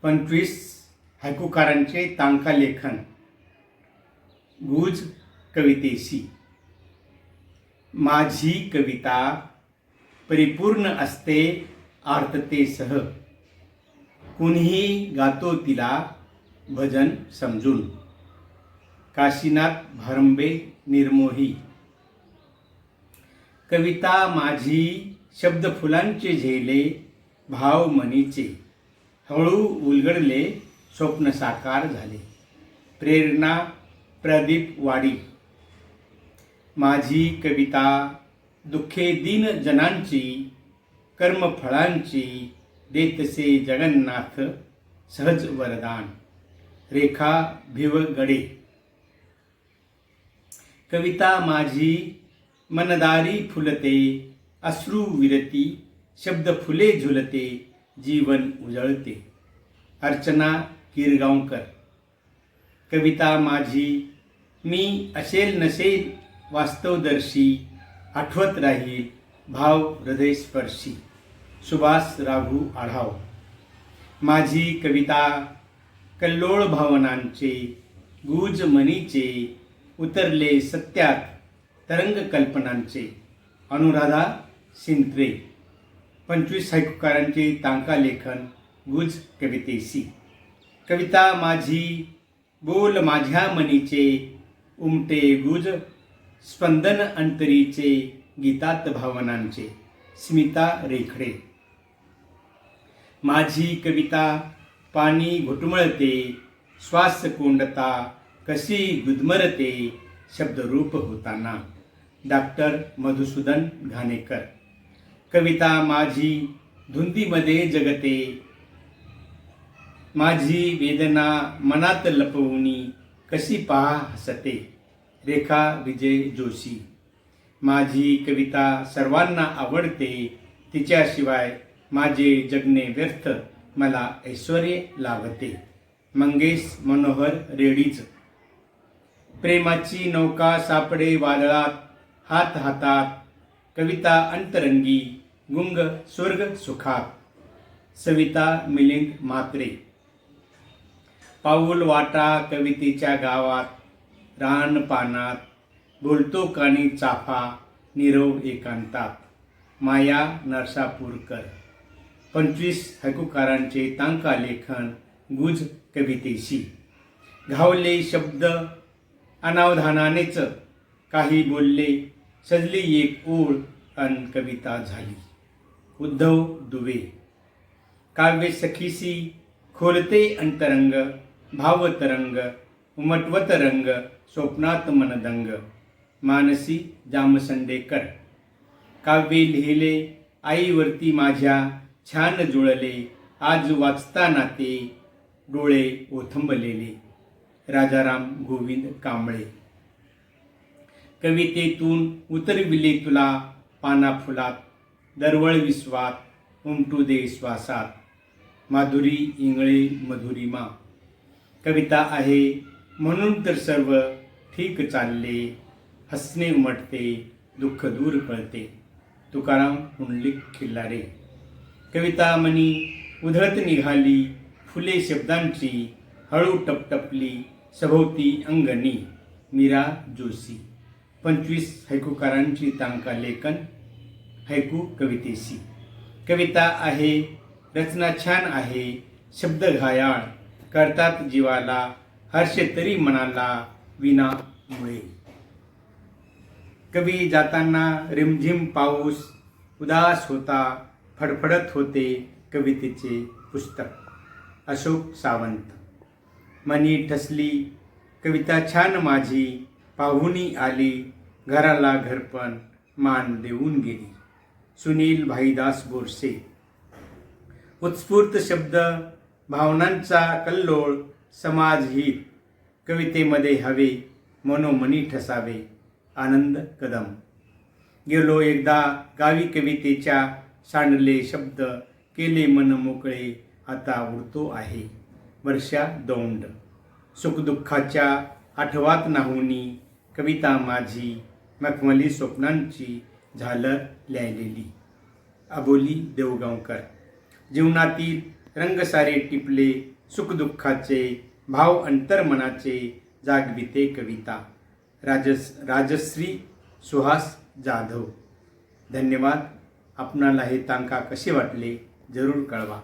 25 हायकूकारांचे तांका लेखन गुज कवितेशी. माझी कविता परिपूर्ण असते आर्ततेसह, कुणीही गातो तिला भजन समजून. काशीनाथ भारंबे निर्मोही. कविता माझी शब्द फुलांचे झेले, भाव मनीचे हळू उलगडले, स्वप्न साकार झाले. प्रेरणा प्रदीप वाडी. माझी कविता दुःखे दीन जनांची, कर्मफळांची देतसे जगन्नाथ सहज वरदान. रेखा भिवगडे. कविता माझी मनदारी फुलते, अश्रू विरती शब्द फुले झुलते, जीवन उजळते. अर्चना किरगावकर. कविता माझी मी असेल नसेल वास्तवदर्शी, आठवत राहील भाव हृदयस्पर्शी. सुभाष राघू आढाव. माझी कविता कल्लोळ भावनांचे, गुज मनीचे उतरले सत्यात तरंग कल्पनांचे. अनुराधा सिंत्रे. 25 हायकूकारांचे तांका लेखन गुज कवितेशी. कविता माझी बोल माझ्या मनीचे, उमटे गुज स्पंदन अंतरीचे, गीतात भावनांचे. स्मिता रेखडे. माझी कविता पाणी घुटमळते, श्वास कोंडता कशी गुदमरते, शब्दरूप होताना. डॉक्टर मधुसूदन घाणेकर. कविता माझी धुंदीमध्ये जगते, माझी वेदना मनात लपवूनी कशी पहा हसते. रेखा विजय जोशी. माझी कविता सर्वांना आवडते, तिच्याशिवाय माझे जगणे व्यर्थ, मला ऐश्वर्य लाभते. मंगेश मनोहर रेडीज. प्रेमाची नौका सापडे वादळात, हात हातात कविता अंतरंगी, गुंग स्वर्ग सुखात. सविता मिलिंद म्हात्रे. पाऊल वाटा कवितेच्या गावात, रानपानात बोलतो कानी चाफा, नीरव एकांतात. माया नरसापूरकर. 25 हायकूकारांचे तांका लेखन गुज कवितेशी. घावले शब्द अनावधानानेच, काही बोलले सजली एक ओळ अन कविता झाली. उद्धव दुबे. काव्य सखीसी खोलते अंतरंग, भावतरंग उमटवत रंग, स्वप्नात मनदंग. मानसी जामसंडेकर. काव्य लिहिले आईवरती माझ्या, छान जुळले आज वाचताना ते, डोळे ओथंबलेले. राजाराम गोविंद कांबळे. कवितेतून उतरविले तुला पाना फुलात, दरवळ विश्वात उमटू दे श्वासात. माधुरी इंगळे मधुरिमा. कविता आहे म्हणून तर सर्व ठीक चालले, हसणे उमटते दुःख दूर कळते. तुकाराम पुंडलिक खिल्लारे. कविता मनी उधळत निघाली, फुले शब्दांची हळू टपटपली, सभोवती अंगणी. मीरा जोशी. 25 हायकूकारांची तांका लेखन हायकू कवितेशी. कविता आहे रचना छान आहे, शब्द घायाळ करतात जीवाला, हर्ष तरी मनाला विना मुळे. कवी जाताना रिमझिम पाऊस, उदास होता फडफडत होते कवितेचे पुस्तक. अशोक सावंत. मनी ठसली कविता छान माझी, पाहुणी आली घराला घरपण, मान देऊन गेली. सुनील भाईदास बोरसे. उत्स्फूर्त शब्द भावनांचा कल्लोळ, समाजहित कवितेमध्ये हवे, मनोमनी ठसावे. आनंद कदम. गेलो एकदा गावी कवितेच्या, सांडले शब्द केले मन मोकळे, आता उडतो आहे. वर्षा दौंड. सुखदुःखाच्या आठवात नाहुनी, कविता माझी मखमली स्वप्नांची झालर लिहिलेली. अबोली देवगावकर. जीवनातील रंग सारे टिपले, सुखदुःखाचे भाव अंतर्मनाचे जागविते कविता. राजश्री सुहास जाधव. धन्यवाद. आपणाला हे तांका कसे वाटले जरूर कळवा.